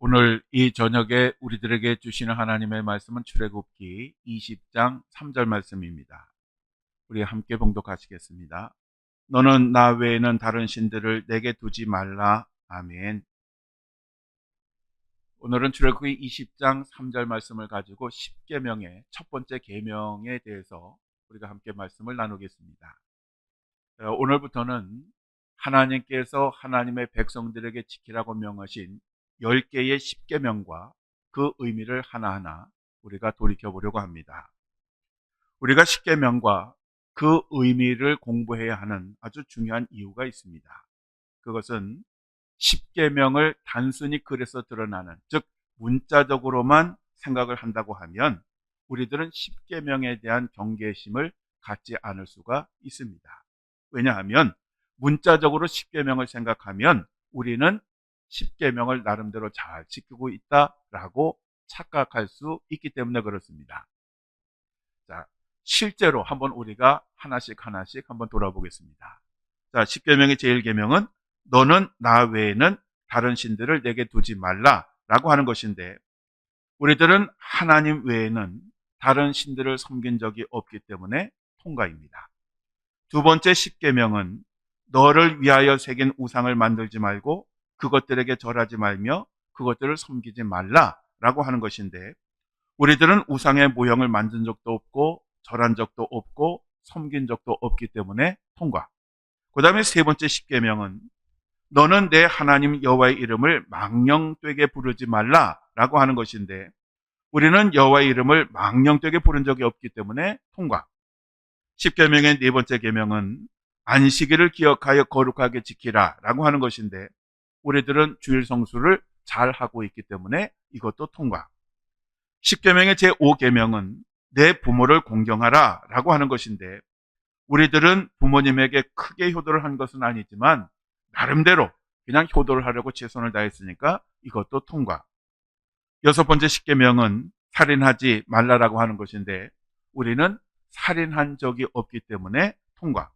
오늘 이 저녁에 우리들에게 주시는 하나님의 말씀은 출애굽기 20장 3절 말씀입니다. 우리 함께 봉독하시겠습니다. 너는 나 외에는 다른 신들을 내게 두지 말라. 아멘. 오늘은 출애굽기 20장 3절 말씀을 가지고 10계명의 첫 번째 계명에 대해서 우리가 함께 말씀을 나누겠습니다. 오늘부터는 하나님께서 하나님의 백성들에게 지키라고 명하신 10개의 10계명과 그 의미를 하나하나 우리가 돌이켜보려고 합니다. 우리가 10계명과 그 의미를 공부해야 하는 아주 중요한 이유가 있습니다. 그것은 10계명을 단순히 글에서 드러나는, 즉 문자적으로만 생각을 한다고 하면 우리들은 10계명에 대한 경계심을 갖지 않을 수가 있습니다. 왜냐하면 문자적으로 10계명을 생각하면 우리는 10계명을 나름대로 잘 지키고 있다라고 착각할 수 있기 때문에 그렇습니다. 자, 실제로 한번 우리가 하나씩 한번 돌아보겠습니다. 자, 10계명의 제1계명은 너는 나 외에는 다른 신들을 내게 두지 말라라고 하는 것인데, 우리들은 하나님 외에는 다른 신들을 섬긴 적이 없기 때문에 통과입니다. 두 번째 10계명은 너를 위하여 새긴 우상을 만들지 말고 그것들에게 절하지 말며 그것들을 섬기지 말라라고 하는 것인데, 우리들은 우상의 모형을 만든 적도 없고 절한 적도 없고 섬긴 적도 없기 때문에 통과. 그 다음에 세 번째 10계명은 너는 내 하나님 여호와의 이름을 망령되게 부르지 말라라고 하는 것인데, 우리는 여호와의 이름을 망령되게 부른 적이 없기 때문에 통과. 10계명의 네 번째 계명은 안식일을 기억하여 거룩하게 지키라라고 하는 것인데, 우리들은 주일 성수를 잘 하고 있기 때문에 이것도 통과. 10계명의 제5계명은 내 부모를 공경하라라고 하는 것인데, 우리들은 부모님에게 크게 효도를 한 것은 아니지만 나름대로 그냥 효도를 하려고 최선을 다했으니까 이것도 통과. 여섯 번째 10계명은 살인하지 말라라고 하는 것인데, 우리는 살인한 적이 없기 때문에 통과.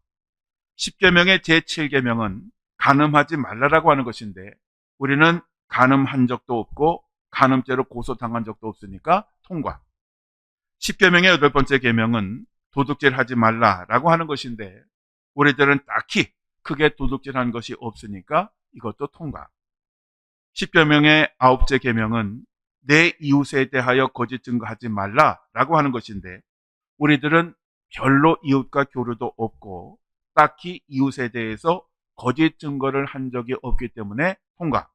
10계명의 제7계명은 간음하지 말라라고 하는 것인데, 우리는 간음한 적도 없고 간음죄로 고소당한 적도 없으니까 통과. 10계명의 여덟 번째 계명은 도둑질 하지 말라라고 하는 것인데, 우리들은 딱히 크게 도둑질한 것이 없으니까 이것도 통과. 10계명의 아홉째 계명은 내 이웃에 대하여 거짓 증거하지 말라라고 하는 것인데, 우리들은 별로 이웃과 교류도 없고 딱히 이웃에 대해서 거짓 증거를 한 적이 없기 때문에 통과.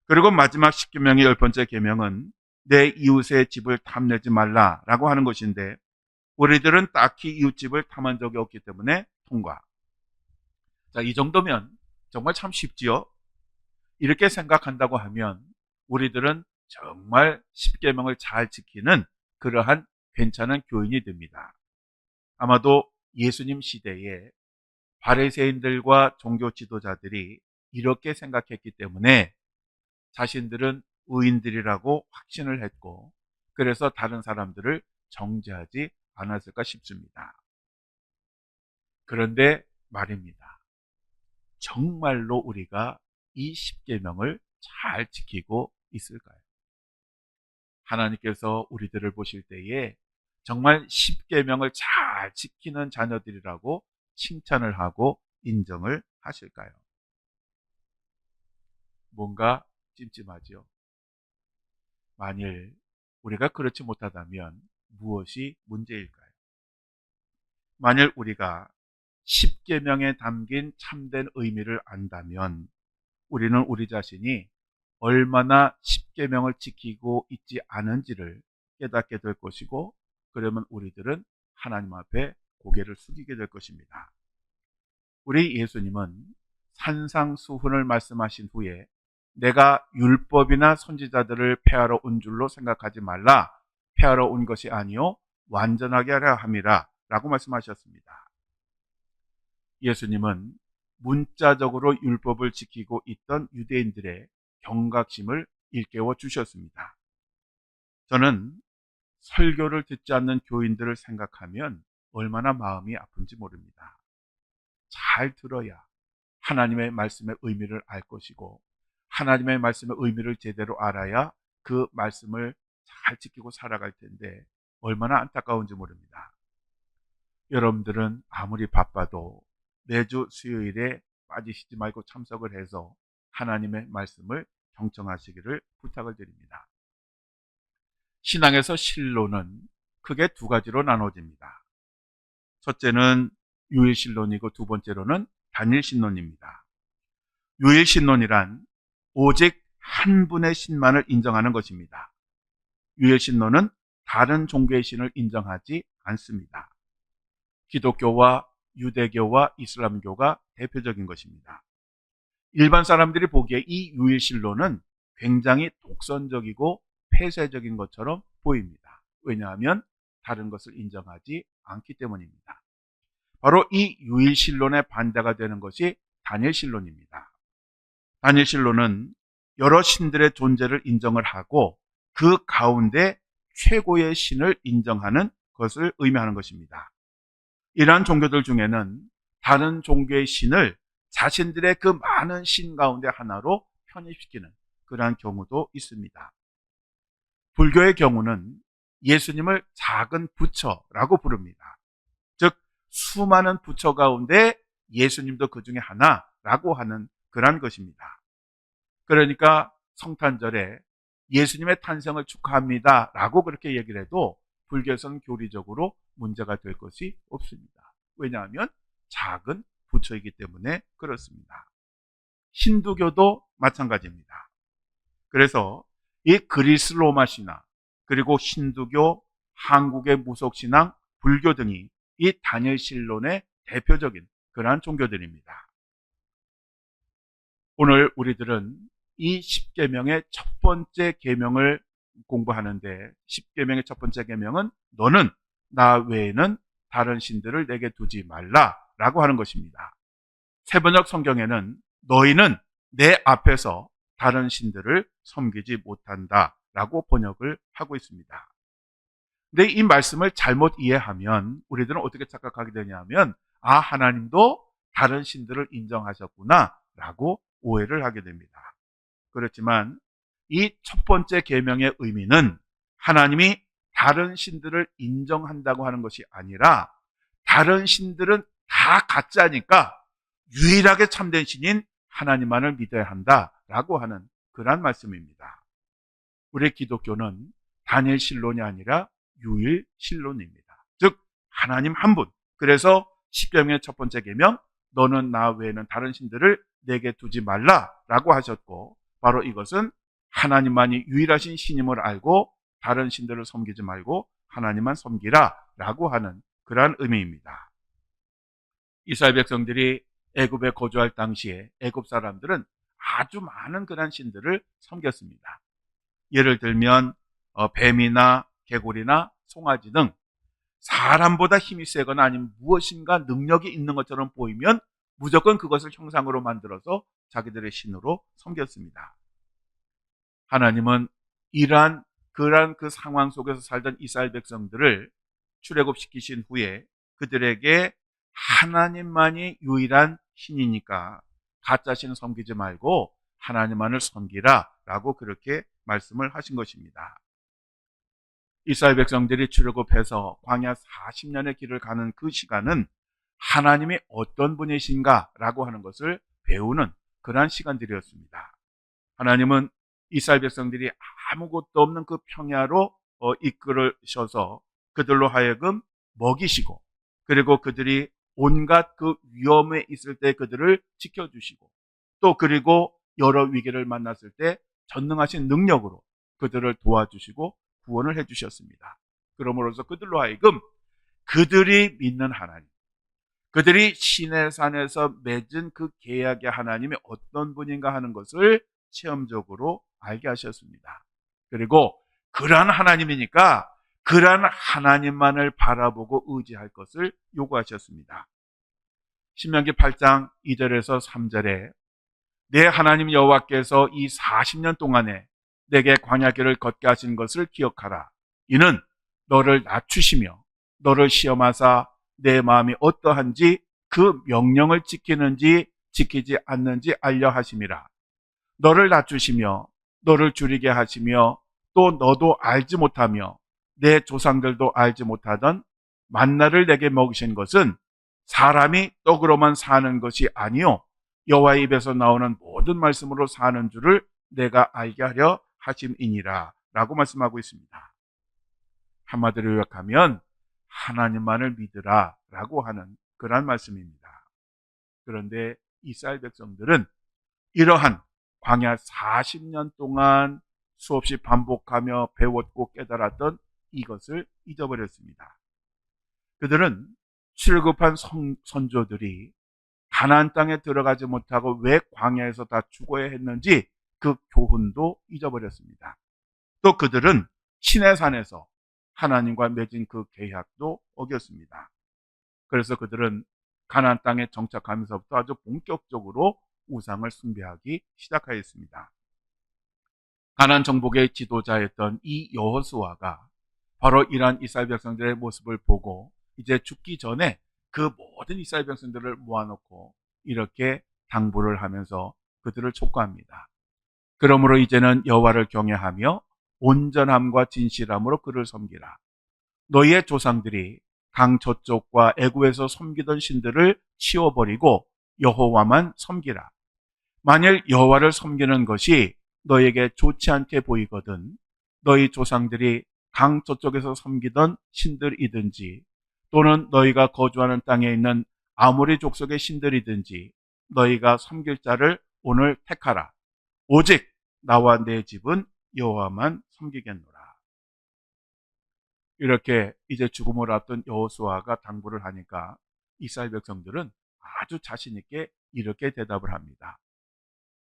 그리고 마지막 10계명의 열 번째 계명은 내 이웃의 집을 탐내지 말라라고 하는 것인데, 우리들은 딱히 이웃집을 탐한 적이 없기 때문에 통과. 자, 이 정도면 정말 참 쉽지요? 이렇게 생각한다고 하면 우리들은 정말 10계명을 잘 지키는 그러한 괜찮은 교인이 됩니다. 아마도 예수님 시대에 바리새인들과 종교 지도자들이 이렇게 생각했기 때문에 자신들은 의인들이라고 확신을 했고, 그래서 다른 사람들을 정죄하지 않았을까 싶습니다. 그런데 말입니다. 정말로 우리가 이 10계명을 잘 지키고 있을까요? 하나님께서 우리들을 보실 때에 정말 10계명을 잘 지키는 자녀들이라고 칭찬을 하고 인정을 하실까요? 뭔가 찜찜하죠. 만일 우리가 그렇지 못하다면 무엇이 문제일까요? 만일 우리가 10계명에 담긴 참된 의미를 안다면 우리는 우리 자신이 얼마나 10계명을 지키고 있지 않은지를 깨닫게 될 것이고, 그러면 우리들은 하나님 앞에 고개를 숙이게 될 것입니다. 우리 예수님은 산상수훈을 말씀하신 후에 내가 율법이나 선지자들을 폐하러 온 줄로 생각하지 말라. 폐하러 온 것이 아니요 완전하게 하려 함이라 라고 말씀하셨습니다. 예수님은 문자적으로 율법을 지키고 있던 유대인들의 경각심을 일깨워 주셨습니다. 저는 설교를 듣지 않는 교인들을 생각하면 얼마나 마음이 아픈지 모릅니다. 잘 들어야 하나님의 말씀의 의미를 알 것이고, 하나님의 말씀의 의미를 제대로 알아야 그 말씀을 잘 지키고 살아갈 텐데 얼마나 안타까운지 모릅니다. 여러분들은 아무리 바빠도 매주 수요일에 빠지시지 말고 참석을 해서 하나님의 말씀을 경청하시기를 부탁을 드립니다. 신앙에서 신론은 크게 두 가지로 나눠집니다. 첫째는 유일신론이고 두 번째로는 단일신론입니다. 유일신론이란 오직 한 분의 신만을 인정하는 것입니다. 유일신론은 다른 종교의 신을 인정하지 않습니다. 기독교와 유대교와 이슬람교가 대표적인 것입니다. 일반 사람들이 보기에 이 유일신론은 굉장히 독선적이고 폐쇄적인 것처럼 보입니다. 왜냐하면 다른 것을 인정하지 않기 때문입니다. 바로 이 유일신론의 반대가 되는 것이 단일신론입니다. 단일신론은 여러 신들의 존재를 인정을 하고 그 가운데 최고의 신을 인정하는 것을 의미하는 것입니다. 이러한 종교들 중에는 다른 종교의 신을 자신들의 그 많은 신 가운데 하나로 편입시키는 그러한 경우도 있습니다. 불교의 경우는 예수님을 작은 부처라고 부릅니다. 즉 수많은 부처 가운데 예수님도 그 중에 하나라고 하는 그러한 것입니다. 그러니까 성탄절에 예수님의 탄생을 축하합니다 라고 그렇게 얘기를 해도 불교에서는 교리적으로 문제가 될 것이 없습니다. 왜냐하면 작은 부처이기 때문에 그렇습니다. 힌두교도 마찬가지입니다. 그래서 이 그리스 로마 신화 그리고 힌두교, 한국의 무속신앙, 불교 등이 이 단일신론의 대표적인 그러한 종교들입니다. 오늘 우리들은 이 10계명의 첫 번째 계명을 공부하는데 10계명의 첫 번째 계명은 너는 나 외에는 다른 신들을 내게 두지 말라라고 하는 것입니다. 세번역 성경에는 너희는 내 앞에서 다른 신들을 섬기지 못한다라고 번역을 하고 있습니다. 근데 이 말씀을 잘못 이해하면 우리들은 어떻게 착각하게 되냐면 하나님도 다른 신들을 인정하셨구나라고 오해를 하게 됩니다. 그렇지만 이 첫 번째 계명의 의미는 하나님이 다른 신들을 인정한다고 하는 것이 아니라 다른 신들은 다 가짜니까 유일하게 참된 신인 하나님만을 믿어야 한다라고 하는 그런 말씀입니다. 우리 기독교는 단일신론이 아니라 유일신론입니다. 즉 하나님 한 분. 그래서 십계명의 첫 번째 계명 너는 나 외에는 다른 신들을 내게 두지 말라라고 하셨고 바로 이것은 하나님만이 유일하신 신임을 알고 다른 신들을 섬기지 말고 하나님만 섬기라라고 하는 그러한 의미입니다. 이스라엘 백성들이 애굽에 거주할 당시에 애굽 사람들은 아주 많은 그러한 신들을 섬겼습니다. 예를 들면 뱀이나 개구리나 송아지 등 사람보다 힘이 세거나 아니면 무엇인가 능력이 있는 것처럼 보이면 무조건 그것을 형상으로 만들어서 자기들의 신으로 섬겼습니다. 하나님은 그러한 그 상황 속에서 살던 이스라엘 백성들을 출애굽시키신 후에 그들에게 하나님만이 유일한 신이니까 가짜 신을 섬기지 말고 하나님만을 섬기라 라고 그렇게 말씀을 하신 것입니다. 이스라엘 백성들이 출애굽해서 광야 40년의 길을 가는 그 시간은 하나님이 어떤 분이신가 라고 하는 것을 배우는 그러한 시간들이었습니다. 하나님은 이스라엘 백성들이 아무것도 없는 그 평야로 이끌으셔서 그들로 하여금 먹이시고 그리고 그들이 온갖 그 위험에 있을 때 그들을 지켜주시고 또 그리고 여러 위기를 만났을 때 전능하신 능력으로 그들을 도와주시고 구원을 해주셨습니다. 그러므로서 그들로 하여금 그들이 믿는 하나님, 그들이 시내산에서 맺은 그 계약의 하나님이 어떤 분인가 하는 것을 체험적으로 알게 하셨습니다. 그리고 그러한 하나님이니까 그러한 하나님만을 바라보고 의지할 것을 요구하셨습니다. 신명기 8장 2절에서 3절에 내 하나님 여호와께서 이 40년 동안에 내게 광야길을 걷게 하신 것을 기억하라. 이는 너를 낮추시며 너를 시험하사 내 마음이 어떠한지 그 명령을 지키는지 지키지 않는지 알려 하심이라. 너를 낮추시며 너를 줄이게 하시며 또 너도 알지 못하며 내 조상들도 알지 못하던 만나를 내게 먹이신 것은 사람이 떡으로만 사는 것이 아니요 여호와의 입에서 나오는 모든 말씀으로 사는 줄을 내가 알게 하려 하심이니라 라고 말씀하고 있습니다. 한마디로 요약하면 하나님만을 믿으라 라고 하는 그런 말씀입니다. 그런데 이스라엘 백성들은 이러한 광야 40년 동안 수없이 반복하며 배웠고 깨달았던 이것을 잊어버렸습니다. 그들은 출급한 선조들이 가나안 땅에 들어가지 못하고 왜 광야에서 다 죽어야 했는지 그 교훈도 잊어버렸습니다. 또 그들은 시내산에서 하나님과 맺은 그 계약도 어겼습니다. 그래서 그들은 가나안 땅에 정착하면서부터 아주 본격적으로 우상을 숭배하기 시작하였습니다. 가나안 정복의 지도자였던 이 여호수아가 바로 이러한 이스라엘 백성들의 모습을 보고 이제 죽기 전에 그 모든 이스라엘 백성들을 모아놓고 이렇게 당부를 하면서 그들을 촉구합니다. 그러므로 이제는 여호와를 경외하며 온전함과 진실함으로 그를 섬기라. 너희의 조상들이 강 저쪽과 애굽에서 섬기던 신들을 치워버리고 여호와만 섬기라. 만일 여호와를 섬기는 것이 너에게 좋지 않게 보이거든 너희 조상들이 강 저쪽에서 섬기던 신들이든지 또는 너희가 거주하는 땅에 있는 아모리 족속의 신들이든지 너희가 섬길 자를 오늘 택하라. 오직 나와 내 집은 여호와만 섬기겠노라. 이렇게 이제 죽음을 앞둔 여호수아가 당부를 하니까 이스라엘 백성들은 아주 자신 있게 이렇게 대답을 합니다.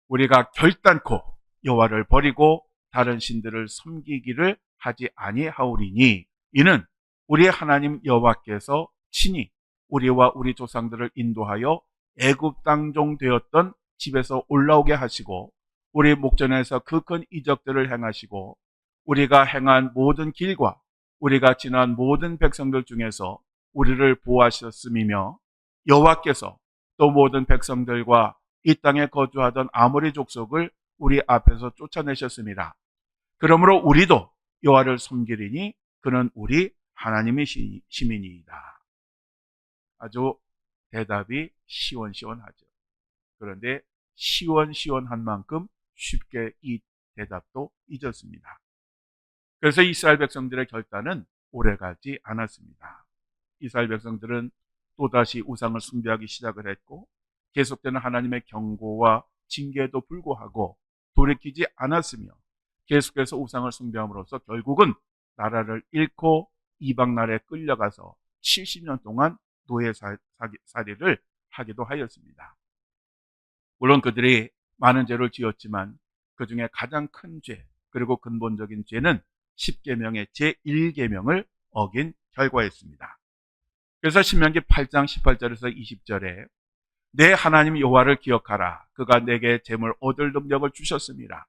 우리가 결단코 여호와를 버리고 다른 신들을 섬기기를 하지 아니하오리니 이는 우리의 하나님 여호와께서 친히 우리와 우리 조상들을 인도하여 애굽 땅종 되었던 집에서 올라오게 하시고 우리 목전에서 그 큰 이적들을 행하시고 우리가 행한 모든 길과 우리가 지난 모든 백성들 중에서 우리를 보호하셨음이며 여호와께서 또 모든 백성들과 이 땅에 거주하던 아모리 족속을 우리 앞에서 쫓아내셨습니다. 그러므로 우리도 여호와를 섬기리니 그는 우리 하나님이시민이이다. 아주 대답이 시원시원하죠. 그런데 시원시원한 만큼 쉽게 이 대답도 잊었습니다. 그래서 이스라엘 백성들의 결단은 오래가지 않았습니다. 이스라엘 백성들은 또다시 우상을 숭배하기 시작을 했고 계속되는 하나님의 경고와 징계에도 불구하고 돌이키지 않았으며 계속해서 우상을 숭배함으로써 결국은 나라를 잃고 이방 나라에 끌려가서 70년 동안 노예살이를 하기도 하였습니다. 물론 그들이 많은 죄를 지었지만 그 중에 가장 큰 죄 그리고 근본적인 죄는 10계명의 제1계명을 어긴 결과였습니다. 그래서 신명기 8장 18절에서 20절에 내 하나님 여호와를 기억하라. 그가 내게 재물 얻을 능력을 주셨습니다.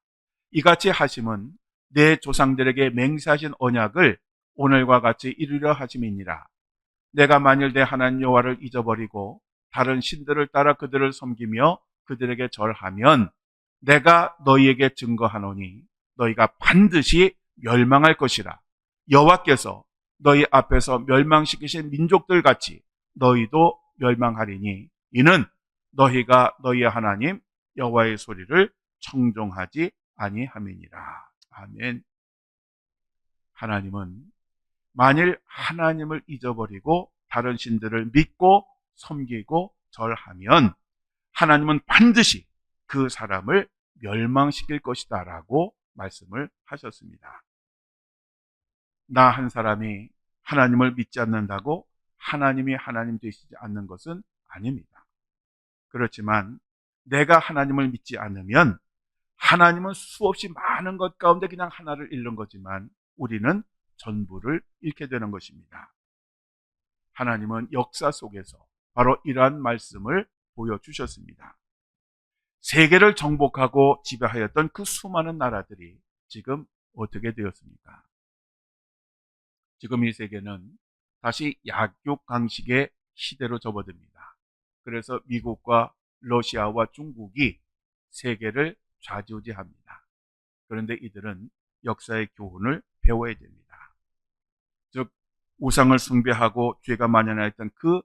이같이 하심은 내 조상들에게 맹세하신 언약을 오늘과 같이 이루려 하심이니라. 내가 만일 내 하나님 여호와를 잊어버리고 다른 신들을 따라 그들을 섬기며 그들에게 절하면 내가 너희에게 증거하노니 너희가 반드시 멸망할 것이라. 여호와께서 너희 앞에서 멸망시키신 민족들 같이 너희도 멸망하리니 이는 너희가 너희의 하나님 여호와의 소리를 청종하지 아니함이니라. 아멘. 하나님은 만일 하나님을 잊어버리고 다른 신들을 믿고 섬기고 절하면 하나님은 반드시 그 사람을 멸망시킬 것이다 라고 말씀을 하셨습니다. 나 한 사람이 하나님을 믿지 않는다고 하나님이 하나님 되시지 않는 것은 아닙니다. 그렇지만 내가 하나님을 믿지 않으면 하나님은 수없이 많은 것 가운데 그냥 하나를 잃는 거지만 우리는 전부를 잃게 되는 것입니다. 하나님은 역사 속에서 바로 이러한 말씀을 보여주셨습니다. 세계를 정복하고 지배하였던 그 수많은 나라들이 지금 어떻게 되었습니까? 지금 이 세계는 다시 약육강식의 시대로 접어듭니다. 그래서 미국과 러시아와 중국이 세계를 좌지우지합니다. 그런데 이들은 역사의 교훈을 배워야 됩니다. 즉 우상을 숭배하고 죄가 만연하였던 그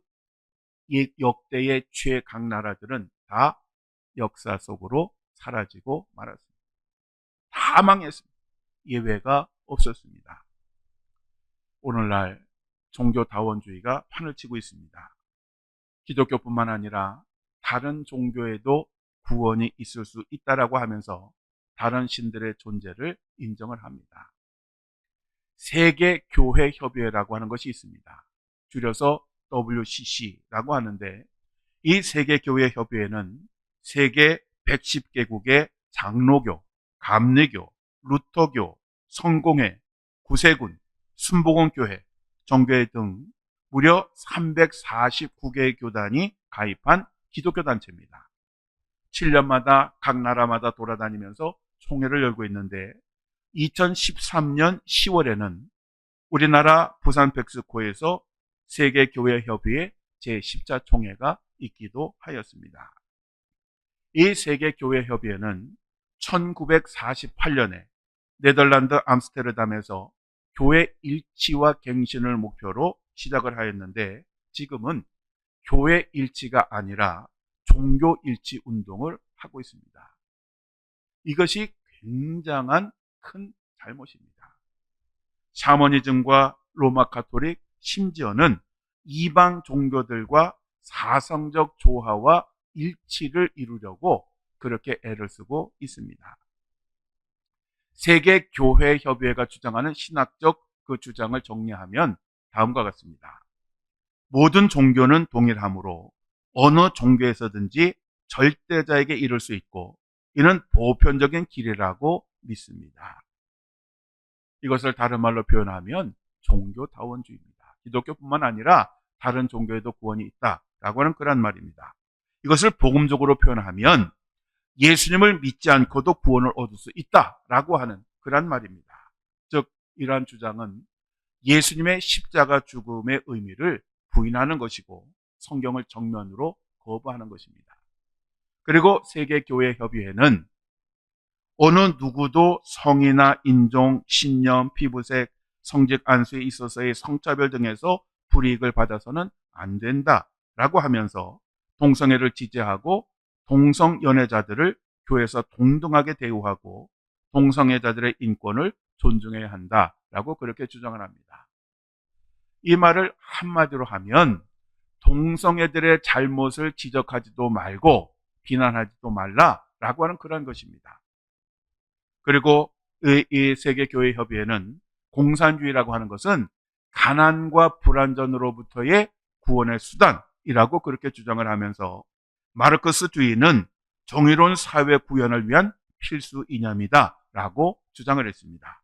역대의 최강 나라들은 다 역사 속으로 사라지고 말았습니다. 다 망했습니다. 예외가 없었습니다. 오늘날 종교다원주의가 판을 치고 있습니다. 기독교뿐만 아니라 다른 종교에도 구원이 있을 수 있다라고 하면서 다른 신들의 존재를 인정을 합니다. 세계교회협의회라고 하는 것이 있습니다. 줄여서 WCC라고 하는데 이 세계교회협의회는 세계 110개국의 장로교, 감리교, 루터교, 성공회, 구세군, 순복음교회, 정교회 등 무려 349개의 교단이 가입한 기독교 단체입니다. 7년마다 각 나라마다 돌아다니면서 총회를 열고 있는데 2013년 10월에는 우리나라 부산 백스코에서 세계교회협의회 제10차 총회가 있기도 하였습니다. 이 세계교회협의회는 1948년에 네덜란드 암스테르담에서 교회 일치와 갱신을 목표로 시작을 하였는데 지금은 교회 일치가 아니라 종교 일치 운동을 하고 있습니다. 이것이 굉장한 큰 잘못입니다. 샤머니즘과 로마 가톨릭 심지어는 이방 종교들과 사성적 조화와 일치를 이루려고 그렇게 애를 쓰고 있습니다. 세계교회협의회가 주장하는 신학적 그 주장을 정리하면 다음과 같습니다. 모든 종교는 동일하므로 어느 종교에서든지 절대자에게 이를 수 있고 이는 보편적인 길이라고 믿습니다. 이것을 다른 말로 표현하면 종교다원주의입니다. 기독교뿐만 아니라 다른 종교에도 구원이 있다라고 하는 그런 말입니다. 이것을 복음적으로 표현하면 예수님을 믿지 않고도 구원을 얻을 수 있다라고 하는 그런 말입니다. 즉 이러한 주장은 예수님의 십자가 죽음의 의미를 부인하는 것이고 성경을 정면으로 거부하는 것입니다. 그리고 세계교회협의회는 어느 누구도 성이나 인종, 신념, 피부색, 성직 안수에 있어서의 성차별 등에서 불이익을 받아서는 안 된다라고 하면서 동성애를 지지하고 동성연애자들을 교회에서 동등하게 대우하고 동성애자들의 인권을 존중해야 한다라고 그렇게 주장을 합니다. 이 말을 한마디로 하면 동성애들의 잘못을 지적하지도 말고 비난하지도 말라라고 하는 그런 것입니다. 그리고 이 세계교회협의회는 공산주의라고 하는 것은 가난과 불안전으로부터의 구원의 수단이라고 그렇게 주장을 하면서 마르크스주의는 정의로운 사회 구현을 위한 필수 이념이다 라고 주장을 했습니다.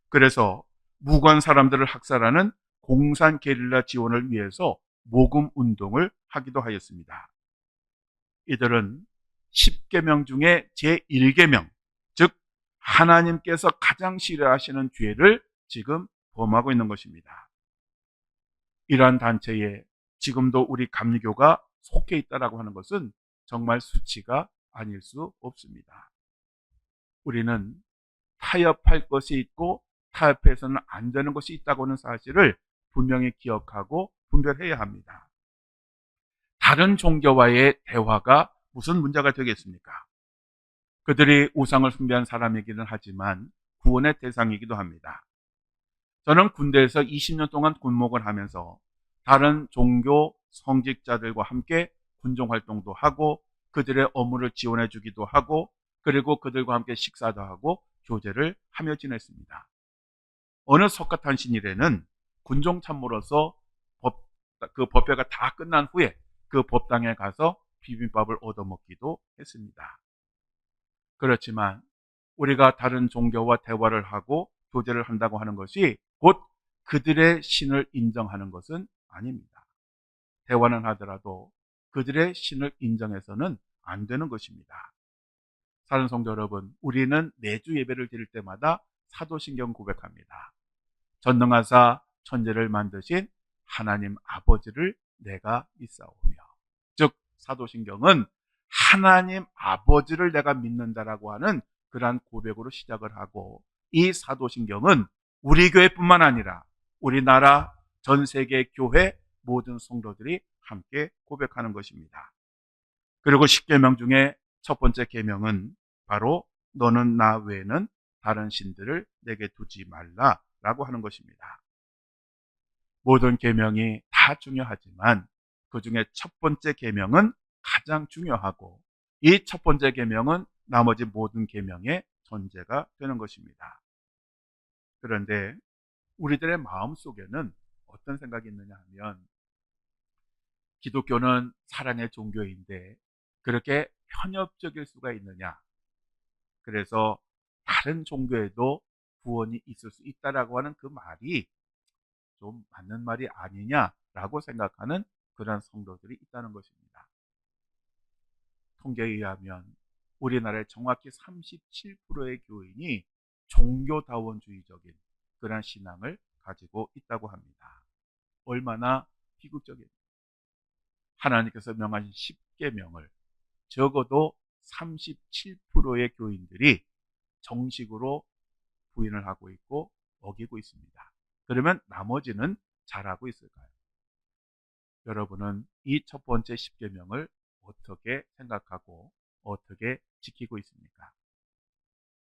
그래서 무관 사람들을 학살하는 공산 게릴라 지원을 위해서 모금 운동을 하기도 하였습니다. 이들은 10계명 중에 제1계명, 즉 하나님께서 가장 싫어하시는 죄를 지금 범하고 있는 것입니다. 이러한 단체에 지금도 우리 감리교가 속해 있다라고 하는 것은 정말 수치가 아닐 수 없습니다. 우리는 타협할 것이 있고 타협해서는 안 되는 것이 있다고 하는 사실을 분명히 기억하고 분별해야 합니다. 다른 종교와의 대화가 무슨 문제가 되겠습니까? 그들이 우상을 숭배한 사람이기는 하지만 구원의 대상이기도 합니다. 저는 군대에서 20년 동안 군목을 하면서 다른 종교 성직자들과 함께 군종활동도 하고 그들의 업무를 지원해 주기도 하고 그리고 그들과 함께 식사도 하고 교제를 하며 지냈습니다. 어느 석가탄신일에는 군종참모로서 그 법회가 다 끝난 후에 그 법당에 가서 비빔밥을 얻어먹기도 했습니다. 그렇지만 우리가 다른 종교와 대화를 하고 교제를 한다고 하는 것이 곧 그들의 신을 인정하는 것은 아닙니다. 대화는 하더라도 그들의 신을 인정해서는 안 되는 것입니다. 사랑하는 성도 여러분, 우리는 매주 예배를 드릴 때마다 사도신경 고백합니다. 전능하사 천지를 만드신 하나님 아버지를 내가 믿사오며, 즉 사도신경은 하나님 아버지를 내가 믿는다라고 하는 그러한 고백으로 시작을 하고, 이 사도신경은 우리 교회뿐만 아니라 우리나라 전 세계 교회 모든 성도들이 함께 고백하는 것입니다. 그리고 10계명 중에 첫 번째 계명은 바로 너는 나 외에는 다른 신들을 내게 두지 말라라고 하는 것입니다. 모든 계명이 다 중요하지만 그 중에 첫 번째 계명은 가장 중요하고, 이 첫 번째 계명은 나머지 모든 계명의 전제가 되는 것입니다. 그런데 우리들의 마음속에는 어떤 생각이 있느냐 하면, 기독교는 사랑의 종교인데 그렇게 편협적일 수가 있느냐, 그래서 다른 종교에도 구원이 있을 수 있다라고 하는 그 말이 좀 맞는 말이 아니냐라고 생각하는 그런 성도들이 있다는 것입니다. 통계에 의하면 우리나라의 정확히 37%의 교인이 종교다원주의적인 그런 신앙을 가지고 있다고 합니다. 얼마나 비극적입니까? 하나님께서 명하신 10계명을 적어도 37%의 교인들이 정식으로 부인을 하고 있고 어기고 있습니다. 그러면 나머지는 잘하고 있을까요? 여러분은 이 첫 번째 10계명을 어떻게 생각하고 어떻게 지키고 있습니까?